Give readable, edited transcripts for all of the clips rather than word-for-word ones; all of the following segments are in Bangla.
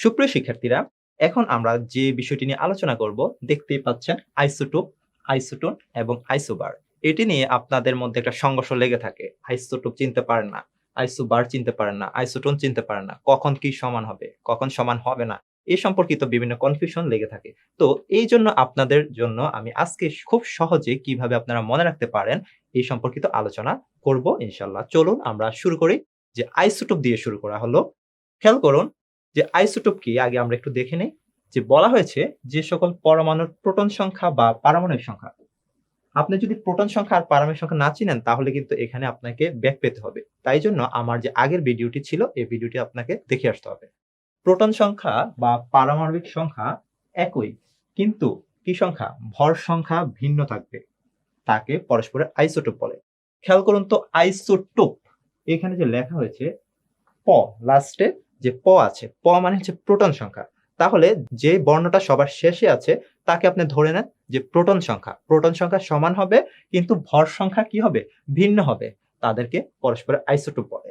সুপ্রিয় শিক্ষার্থীরা, এখন আমরা যে বিষয়টি নিয়ে আলোচনা করব দেখতেই পাচ্ছেন আইসোটোপ, আইসোটোন এবং আইসোবার। এটি নিয়ে আপনাদের মধ্যে একটা সংঘর্ষ লেগে থাকে। আইসোটোপ চিনতে পারেন না, আইসোবার চিনতে পারেন না, আইসোটোন চিনতে পারেন না, কখন কি সমান হবে, কখন সমান হবে না, এই সম্পর্কিত বিভিন্ন কনফিউশন লেগে থাকে। তো এই জন্য আপনাদের জন্য আমি আজকে খুব সহজে কিভাবে আপনারা মনে রাখতে পারেন এই সম্পর্কিত আলোচনা করব ইনশাল্লাহ। চলুন আমরা শুরু করি। যে আইসোটোপ দিয়ে শুরু করা হলো। খেয়াল করুন যে আইসোটোপ কি আগে আমরা একটু দেখে নেই। যে বলা হয়েছে যে সকল পরমাণুর প্রোটন সংখ্যা বা পারমাণবিক সংখ্যা, আপনি যদি প্রোটন সংখ্যা আর পারমাণবিক সংখ্যা না চিনেন তাহলে কিন্তু এখানে আপনাকে ব্যাক পেতে হবে। তাই জন্য আমার যে আগের ভিডিওটি ছিল এই ভিডিওটি আপনাকে দেখে আসতে হবে। প্রোটন সংখ্যা বা পারমাণবিক সংখ্যা একই, কিন্তু কি সংখ্যা, ভর সংখ্যা ভিন্ন থাকবে, তাকে পরস্পরের আইসোটোপ বলে। খেয়াল করুন তো আইসোটোপ এখানে যে লেখা হয়েছে প, লাস্টে যে প আছে, প মানে হচ্ছে প্রোটন সংখ্যা। তাহলে যে বর্ণটা সবার শেষে আছে তাকে আপনি ধরে নেন যে প্রোটন সংখ্যা। প্রোটন সংখ্যা সমান হবে কিন্তু ভর সংখ্যা কি হবে, ভিন্ন হবে, তাদেরকে পরস্পরের আইসোটোপ বলে।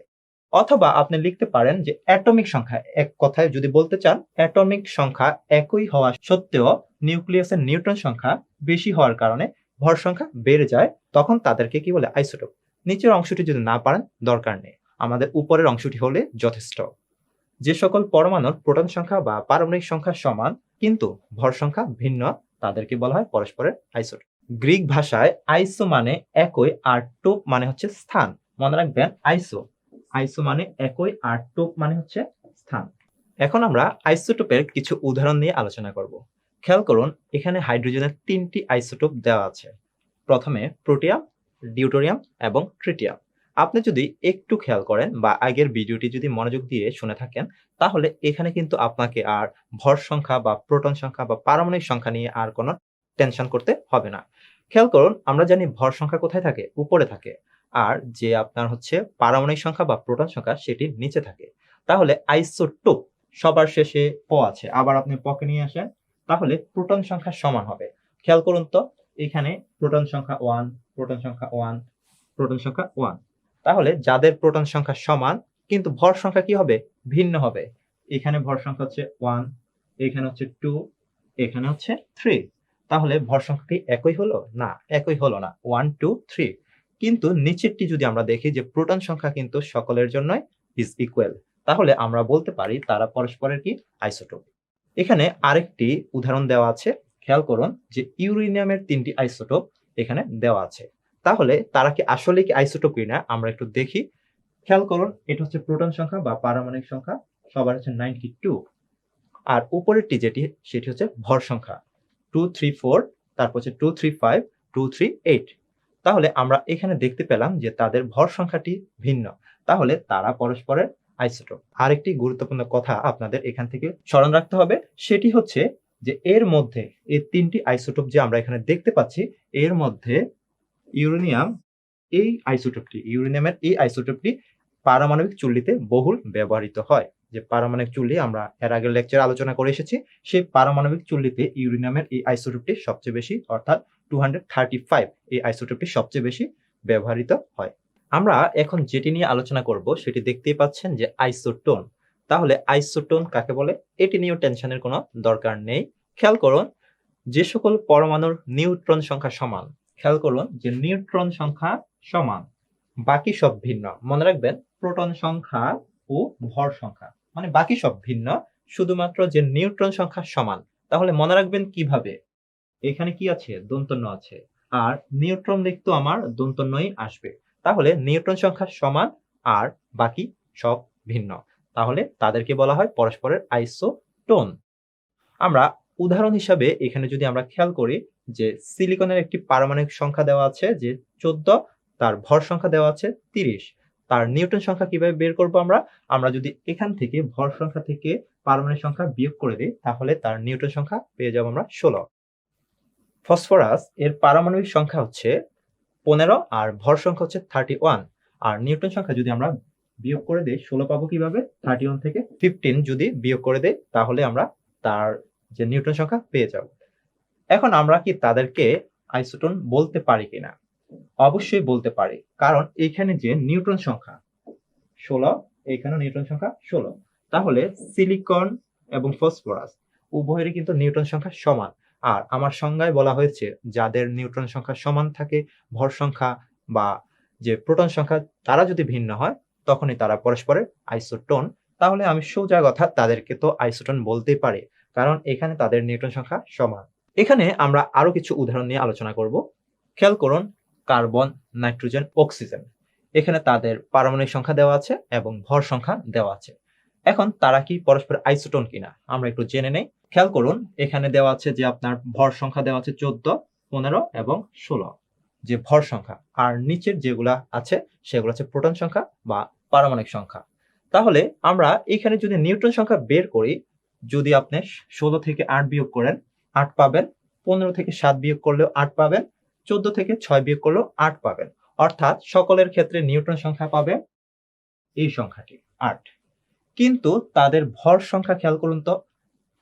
অথবা আপনি লিখতে পারেন যে অ্যাটমিক সংখ্যা, এক কথায় যদি বলতে চান অ্যাটমিক সংখ্যা একই হওয়া সত্ত্বেও নিউক্লিয়াসের নিউট্রন সংখ্যা বেশি হওয়ার কারণে ভর সংখ্যা বেড়ে যায়, তখন তাদেরকে কি বলে, আইসোটোপ। নিচের অংশটি যদি না পারেন দরকার নেই, আমাদের উপরের অংশটি হলে যথেষ্ট। যে সকল পরমাণুর প্রোটন সংখ্যা বা পারমাণবিক সংখ্যা সমান কিন্তু ভর সংখ্যা ভিন্ন, তাদেরকে বলা হয় পরস্পরের আইসোটোপ। গ্রিক ভাষায় আইসো মানে একই আর টোপ মানে হচ্ছে স্থান। মনে রাখবেন আইসো, আইসো মানে একই আর টোপ মানে হচ্ছে স্থান। এখন আমরা আইসোটোপের কিছু উদাহরণ নিয়ে আলোচনা করব। খেয়াল করুন এখানে হাইড্রোজেনের 3টি আইসোটোপ দেওয়া আছে। প্রথমে প্রোটিয়াম, ডিউটোরিয়াম এবং ট্রিটিয়াম। আপনি যদি একটু খেয়াল করেন বা আগের ভিডিওটি যদি মনোযোগ দিয়ে শুনে থাকেন তাহলে এখানে কিন্তু আপনাকে আর ভর সংখ্যা বা প্রোটন সংখ্যা বা পারমাণবিক সংখ্যা নিয়ে আর কোনো টেনশন করতে হবে না। খেয়াল করুন আমরা জানি ভর সংখ্যা কোথায় থাকে, উপরে থাকে, আর যে আপনার হচ্ছে পারমাণবিক সংখ্যা বা প্রোটন সংখ্যা সেটি নিচে থাকে। তাহলে আইসোটোপ সবার শেষে প আছে, আবার আপনি পকে নিয়ে আসেন, তাহলে প্রোটন সংখ্যা সমান হবে। খেয়াল করুন তো এখানে প্রোটন সংখ্যা 1, প্রোটন সংখ্যা 1, প্রোটন সংখ্যা 1। তাহলে যাদের প্রোটন সংখ্যা সমান কিন্তু ভর সংখ্যা কি হবে, ভিন্ন হবে। এখানে ভর সংখ্যা হচ্ছে 1, এখানে হচ্ছে 2, এখানে হচ্ছে 3। তাহলে ভর সংখ্যা কি একই হলো না, একই হলো না, 1 2 3। কিন্তু নিচেরটি যদি আমরা দেখি যে প্রোটন সংখ্যা কিন্তু সকলের জন্যই ইজ ইকুয়াল, তাহলে আমরা বলতে পারি তারা পরস্পরের কি, আইসোটোপ। এখানে আরেকটি উদাহরণ দেওয়া আছে। খেয়াল করুন যে ইউরেনিয়ামের 3টি আইসোটোপ এখানে দেওয়া আছে। তাহলে তারা কি আসলে কি আইসোটোপ কিনা আমরা একটু দেখি। খেয়াল করুন এটা হচ্ছে প্রোটন সংখ্যা বা পারমাণবিক সংখ্যা, সবার হচ্ছে 92। আর উপরেরটি যেটি সেটি হচ্ছে ভর সংখ্যা 234, তারপর হচ্ছে 235, 238। তাহলে আমরা এখানে দেখতে পেলাম যে তাদের ভর সংখ্যাটি ভিন্ন, তাহলে তারা পরস্পরের আইসোটোপ। আরেকটি গুরুত্বপূর্ণ কথা আপনাদের এখান থেকে স্মরণ রাখতে হবে, সেটি হচ্ছে যে এর মধ্যে এই 3টি আইসোটোপ যে আমরা এখানে দেখতে পাচ্ছি, এর মধ্যে ইউরেনিয়াম, ইউরেনিয়ামের এই আইসোটোপটি পারমাণবিক চুল্লিতে বহুল ব্যবহৃত হয়। যে পারমাণবিক চুল্লি আমরা এর আগের লেকচারে আলোচনা করে এসেছি, সেই পারমাণবিক চুল্লিতে ইউরেনিয়ামের এই আইসোটোপটি সবচেয়ে বেশি, অর্থাৎ 235 এই আইসোটোপটি সবচেয়ে বেশি ব্যবহৃত হয়। আমরা এখন যেটি নিয়ে আলোচনা করব সেটি দেখতেই পাচ্ছেন যে আইসোটোন। তাহলে আইসোটোন কাকে বলে এটি নিয়েও টেনশনের কোনো দরকার নেই। খেয়াল করুন যে সকল পরমাণুর নিউট্রন সংখ্যা সমান, খেয়াল করুন যে নিউট্রন সংখ্যা সমান, বাকি সব ভিন্ন। মনে রাখবেন প্রোটন সংখ্যা ও ভর সংখ্যা মানে বাকি সব ভিন্ন, শুধুমাত্র যে নিউট্রন সংখ্যা সমান। তাহলে মনে রাখবেন কিভাবে, এখানে কি আছে, দন্তন্য আছে, আর নিউট্রন লিখতো আমার দন্তন্যই আসবে। তাহলে নিউট্রন সংখ্যা সমান আর বাকি সব ভিন্ন, তাহলে তাদেরকে বলা হয় পরস্পরের আইসোটোন। আমরা উদাহরণ হিসাবে এখানে যদি আমরা খেয়াল করি যে সিলিকনের একটি পারমাণবিক সংখ্যা দেওয়া আছে যে 14, তার ভর সংখ্যা দেওয়া আছে 30। তার নিউটন সংখ্যা কিভাবে বের করব আমরা, আমরা যদি এখান থেকে ভর সংখ্যা থেকে পারমাণবিক সংখ্যা বিয়োগ করে দিই তাহলে তার নিউটন সংখ্যা পেয়ে যাব আমরা 16। ফসফরাস এর পারমাণবিক সংখ্যা হচ্ছে 15 আর ভর সংখ্যা হচ্ছে 31। আর নিউটন সংখ্যা যদি আমরা বিয়োগ করে দেই 16 পাবো কিভাবে, 31 থেকে 15 যদি বিয়োগ করে দেই তাহলে আমরা তার যে নিউটন সংখ্যা পেয়ে যাব। এখন আমরা কি তাদেরকে আইসোটোন বলতে পারি কিনা, অবশ্যই বলতে পারি, কারণ এখানে যে নিউটন সংখ্যা 16, এখানে নিউটন সংখ্যা 16। তাহলে সিলিকন এবং ফসফরাস উভয়েরই কিন্তু নিউট্রন সংখ্যা সমান। আর আমার সংজ্ঞায় বলা হয়েছে যাদের নিউট্রন সংখ্যা সমান থাকে, ভর সংখ্যা বা যে প্রোটন সংখ্যা তারা যদি ভিন্ন হয় তখনই তারা পরস্পরের আইসোটোন। তাহলে আমি সোজা কথা তাদেরকে তো আইসোটোন বলতেই পারি, কারণ এখানে তাদের নিউট্রন সংখ্যা সমান। এখানে আমরা আরো কিছু উদাহরণ নিয়ে আলোচনা করব। খেয়াল করুন, কার্বন, নাইট্রোজেন, অক্সিজেন, এখানে তাদের পারমাণবিক সংখ্যা দেওয়া আছে এবং ভর সংখ্যা দেওয়া আছে। এখন তারা কি পরস্পর আইসোটোন কিনা আমরা একটু জেনে নেই। খেয়াল করুন, এখানে দেওয়া আছে যে আপনার ভর সংখ্যা দেওয়া আছে 14, 15 এবং 16 যে ভর সংখ্যা, আর নিচের যেগুলা আছে সেগুলো হচ্ছে প্রোটন সংখ্যা বা পারমাণবিক সংখ্যা। তাহলে আমরা এখানে যদি নিউট্রন সংখ্যা বের করি, যদি আপনি 16 থেকে 8 বিয়োগ করেন 8 পাবেন, 15 থেকে 7 বিয়োগ করলেও 8 পাবেন, 14 থেকে 6 বিয়োগ করলেও 8 পাবেন। অর্থাৎ সকলের ক্ষেত্রে নিউট্রন সংখ্যা পাবে এই সংখ্যাটি 8। কিন্তু তাদের ভর সংখ্যা খেয়াল করুন তো,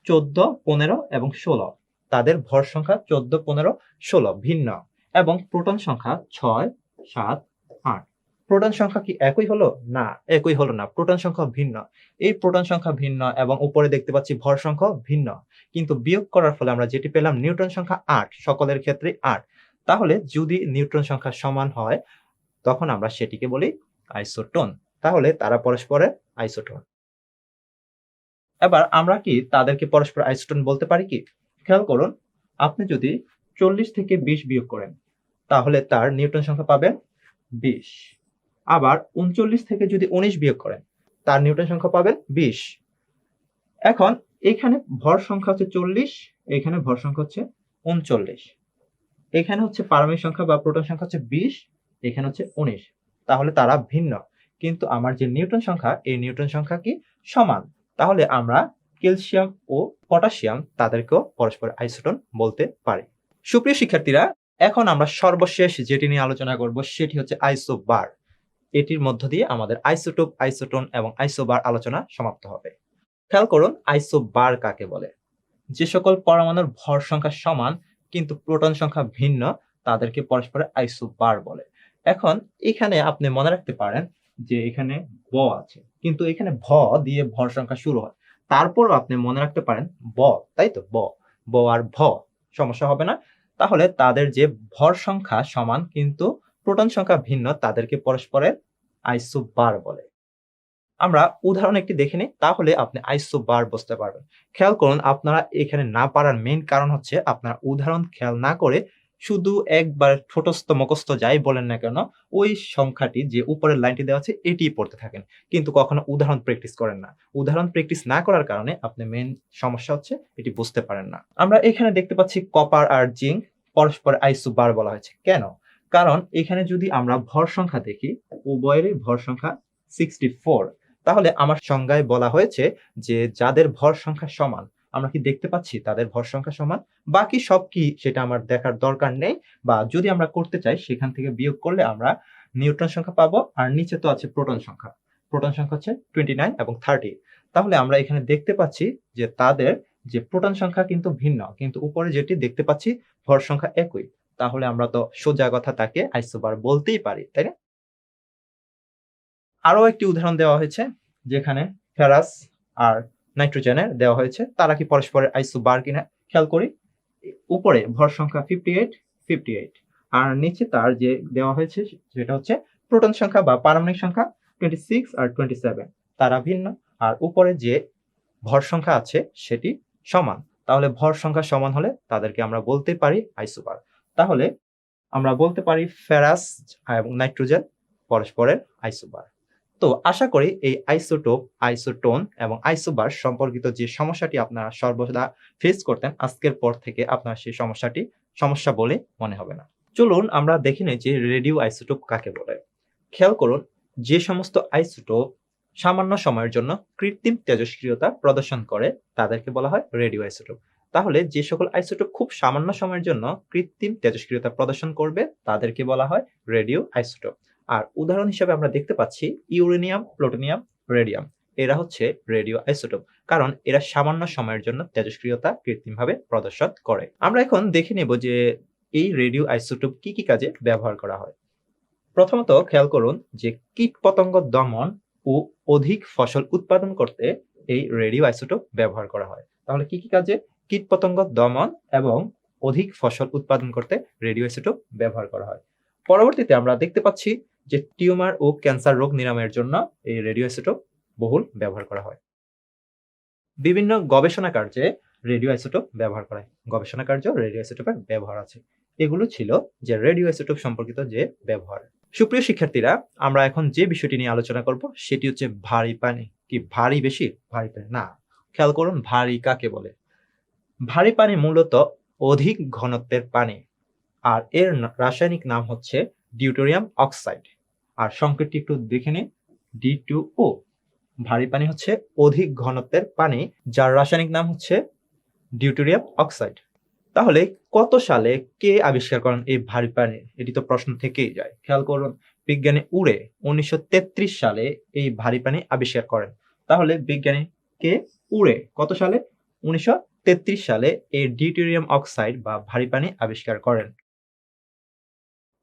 14, 15 এবং 16, তাদের ভর সংখ্যা 14, 15, 16 ভিন্ন, এবং প্রোটন সংখ্যা 6, 7, 8। প্রোটন সংখ্যা কি একই হলো? না, একই হলো না, প্রোটন সংখ্যা ভিন্ন। এই প্রোটন সংখ্যা ভিন্ন এবং উপরে দেখতে পাচ্ছি ভর সংখ্যা ভিন্ন, কিন্তু বিয়োগ করার ফলে আমরা যেটি পেলাম নিউট্রন সংখ্যা 8, সকলের ক্ষেত্রে 8। তাহলে যদি নিউট্রন সংখ্যা সমান হয় তখন আমরা সেটিকে বলি আইসোটোন। তাহলে তারা পরস্পরের আইসোটোন। এবার আমরা কি তাদেরকে পরস্পর আইসোটোন বলতে পারি কি? খেয়াল করুন, আপনি যদি 40 থেকে 20 বিয়োগ করেন তাহলে তার নিউট্রন সংখ্যা পাবেন 20। আবার 39 থেকে যদি 19 বিয়োগ করেন তার নিউট্রন সংখ্যা পাবেন 20। এখন এখানে ভর সংখ্যা হচ্ছে 40, এখানে ভর সংখ্যা হচ্ছে 39, এখানে হচ্ছে পারমাণবিক সংখ্যা বা প্রোটন সংখ্যা হচ্ছে 20, এখানে হচ্ছে 19। তাহলে তারা ভিন্ন, কিন্তু আমার যে নিউট্রন সংখ্যা এই নিউট্রন সংখ্যা কি সমান। তাহলে আমরা ক্যালসিয়াম ও পটাশিয়াম তাদেরকেও পরস্পর আইসোটোন বলতে পারি। সুপ্রিয় শিক্ষার্থীরা, এখন আমরা সর্বশেষ যেটি নিয়ে আলোচনা করব সেটি হচ্ছে আইসোবার। এটির মধ্য দিয়ে আমাদের আইসোটোপ, আইসোটোন এবং আইসোবার আলোচনা সমাপ্ত হবে। খেয়াল করুন, আইসোবার কাকে বলে? যে সকল পরমাণুর ভর সংখ্যা সমান কিন্তু প্রোটন সংখ্যা ভিন্ন তাদেরকে পরস্পর আইসোবার বলে। এখন এখানে আপনি মনে রাখতে পারেন যে এখানে ব আছে, কিন্তু এখানে ভ দিয়ে ভর সংখ্যা শুরু হয়, তারপরও আপনি মনে রাখতে পারেন ব, তাই তো? ব, ব আর ভ সমস্যা হবে না। তাহলে তাদের যে ভর সংখ্যা সমান কিন্তু প্রোটন সংখ্যা ভিন্ন তাদেরকে পরস্পরের আইসোবার বলে। আমরা উদাহরণ একটি দেখে নিই, তাহলে আপনি আইসোবার বুঝতে পারবেন। খেয়াল করুন, আপনারা এখানে না পারার মেইন কারণ হচ্ছে আপনারা উদাহরণ খেয়াল না করে শুধু একবার ছোটস্থ মুখস্থ যাই বলেন না কেন ওই সংখ্যাটি যে উপরের লাইনটি দেওয়া আছে এটিই পড়তে থাকেন, কিন্তু কখনো উদাহরণ প্র্যাকটিস করেন না। উদাহরণ প্র্যাকটিস না করার কারণে আপনি মেইন সমস্যা হচ্ছে এটি বুঝতে পারেন না। আমরা এখানে দেখতে পাচ্ছি কপার আর জিঙ্ক পরস্পর আইসোবার বলা হয়েছে কেন? কারণ এখানে যদি আমরা ভর সংখ্যা দেখি, উভয়েরই ভর সংখ্যা 64। তাহলে আমার সংজ্ঞায় বলা হয়েছে যে যাদের ভর সংখ্যা সমান, আমরা কি দেখতে পাচ্ছি তাদের ভর সংখ্যা সমান? বাকি সব কি সেটা আমার দেখার দরকার নেই, বা যদি আমরা করতে চাই সেখান থেকে বিয়োগ করলে আমরা নিউট্রন সংখ্যা পাবো, আর নিচে তো আছে প্রোটন সংখ্যা। প্রোটন সংখ্যা হচ্ছে 29 এবং 30। তাহলে আমরা এখানে দেখতে পাচ্ছি যে তাদের যে প্রোটন সংখ্যা কিন্তু ভিন্ন, কিন্তু উপরে যেটি দেখতে পাচ্ছি ভর সংখ্যা একই। তাহলে আমরা তো সোজা কথা তাকে আইসোবার বলতেই পারি, তাই না? আরো একটি উদাহরণ দেওয়া হয়েছে যেখানে ফেরাস আর নাইট্রোজেনের দেওয়া হয়েছে, তারা কি পরস্পরের আইসোবার কিনা খেয়াল করি। উপরে ভর সংখ্যা 58, 58, আর নিচে তার যে দেওয়া হয়েছে সেটা হচ্ছে প্রোটন সংখ্যা বা পারমাণবিক সংখ্যা 26 আর 27, তারা ভিন্ন, আর উপরে যে ভর সংখ্যা আছে সেটি সমান। তাহলে ভর সংখ্যা সমান হলে তাদেরকে আমরা বলতে পারি আইসোবার। তাহলে আমরা বলতে পারি ফেরাস এবং নাইট্রোজেন পরস্পরের আইসোবার। তো আশা করি এই আইসোটোপ, আইসোটোন এবং আইসোবার সম্পর্কিত যে সমস্যাটি আপনারা সর্বদা ফেস করতেন, আজকের পর থেকে আপনার সেই সমস্যাটি সমস্যা বলে মনে হবে না। চলুন আমরা দেখে নিই যে রেডিও আইসোটোপ কাকে বলে। খেয়াল করুন, যে সমস্ত আইসোটোপ সামান্য সময়ের জন্য কৃত্রিম তেজস্ক্রিয়তা প্রদর্শন করে তাদেরকে বলা হয় রেডিও আইসোটোপ। তাহলে যে সকল আইসোটোপ খুব সামান্য সময়ের জন্য কৃত্রিম তেজস্ক্রিয়তা প্রদর্শন করবে তাদেরকে বলা হয় রেডিও আইসোটোপ। আর উদাহরণ হিসেবে আমরা দেখতে পাচ্ছি ইউরেনিয়াম, প্লুটোনিয়াম, রেডিয়াম, এরা হচ্ছে রেডিও আইসোটোপ, কারণ এরা সামান্য সময়ের জন্য তেজস্ক্রিয়তা কৃত্রিমভাবে প্রদর্শন করে। আমরা এখন দেখে নেব যে এই রেডিও আইসোটোপ কি কি কাজে ব্যবহার করা হয়। প্রথমত খেয়াল করুন যে কীটপতঙ্গ দমন ও অধিক ফসল উৎপাদন করতে এই রেডিও আইসোটোপ ব্যবহার করা হয়। তাহলে কি কাজে? কীটপতঙ্গ দমন এবং অধিক ফসল উৎপাদন করতে রেডিও আইসোটোপ ব্যবহার করা হয়। পরবর্তীতে আমরা দেখতে পাচ্ছি যে টিউমার ও ক্যান্সার রোগ নিরাময়ের জন্য এই রেডিও আইসোটোপ বহুল ব্যবহার করা হয়। বিভিন্ন গবেষণা কার্যে রেডিও আইসোটোপ ব্যবহার করা হয়। গবেষণা কার্য রেডিও আইসোটোপের ব্যবহার আছে। এগুলো ছিল যে রেডিও আইসোটোপ সম্পর্কিত যে ব্যবহার। সুপ্রিয় শিক্ষার্থীরা, আমরা এখন যে বিষয়টি নিয়ে আলোচনা করব সেটি হচ্ছে ভারী পানি। কি ভারী বেশি? ভারী পানি না। খেয়াল করুন ভারী কাকে বলে? ভারী পানি মূলত অধিক ঘনত্বের পানি, আর এর রাসায়নিক নাম হচ্ছে ডিউটেরিয়াম অক্সাইড। আর সংকেতটি একটু দেখে নিন, D2O। ভারী পানি হচ্ছে অধিক ঘনত্বের পানি, যার রাসায়নিক নাম হচ্ছে ডিউটেরিয়াম অক্সাইড। তাহলে কত সালে কে আবিষ্কার করেন এই ভারী পানি? এটি তো প্রশ্ন থেকেই যায়। খেয়াল করুন, বিজ্ঞানী উড়ে 1933 সালে এই ভারী পানি আবিষ্কার করেন। তাহলে বিজ্ঞানী কে উড়ে কত সালে? 1933 সালে এই ডিউটেরিয়াম অক্সাইড বা ভারী পানি আবিষ্কার করেন।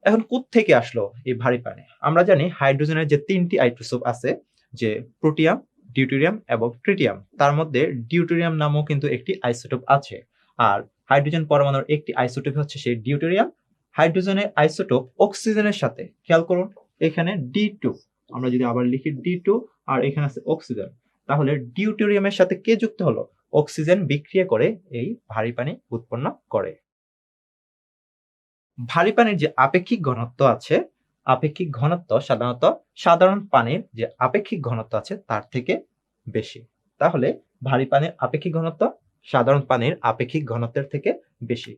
এখন কোত্থেকে আসলো এই ভারী পানি? আমরা জানি হাইড্রোজেনের যে 3টি আইসোটোপ আছে, যে প্রোটিয়াম, ডিউটেরিয়াম এবং ট্রিটিয়াম, তার মধ্যে ডিউটেরিয়াম নামও কিন্তু একটি আইসোটোপ আছে। আর হাইড্রোজেন পরমাণুর একটি আইসোটোপ হচ্ছে সেই ডিউটেরিয়াম। হাইড্রোজেনের আইসোটোপ অক্সিজেনের সাথে, খেয়াল করুন এখানে D2, আমরা যদি আবার লিখি D2 আর এখানে আছে অক্সিজেন, তাহলে ডিউটেরিয়ামের সাথে কে যুক্ত হলো? অক্সিজেন বিক্রিয়া করে এই ভারী পানি উৎপন্ন করে। ভারী পানির যে আপেক্ষিক ঘনত্ব আছে, আপেক্ষিক ঘনত্ব সাধারণত সাধারণ পানির যে আপেক্ষিক ঘনত্ব আছে তার থেকে বেশি। তাহলে ভারী পানির আপেক্ষিক ঘনত্ব সাধারণ পানির আপেক্ষিক ঘনত্বের থেকে বেশি।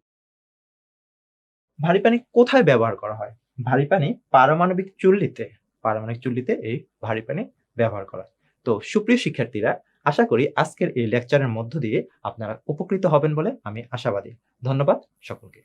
ভারী পানি কোথায় ব্যবহার করা হয়? ভারী পানি পারমাণবিক চুল্লিতে এই ভারী পানি ব্যবহার করা হয়। তো সুপ্রিয় শিক্ষার্থীরা, আশা করি আজকের এই লেকচারের মধ্য দিয়ে আপনারা উপকৃত হবেন বলে আমি আশাবাদী। ধন্যবাদ সকলকে।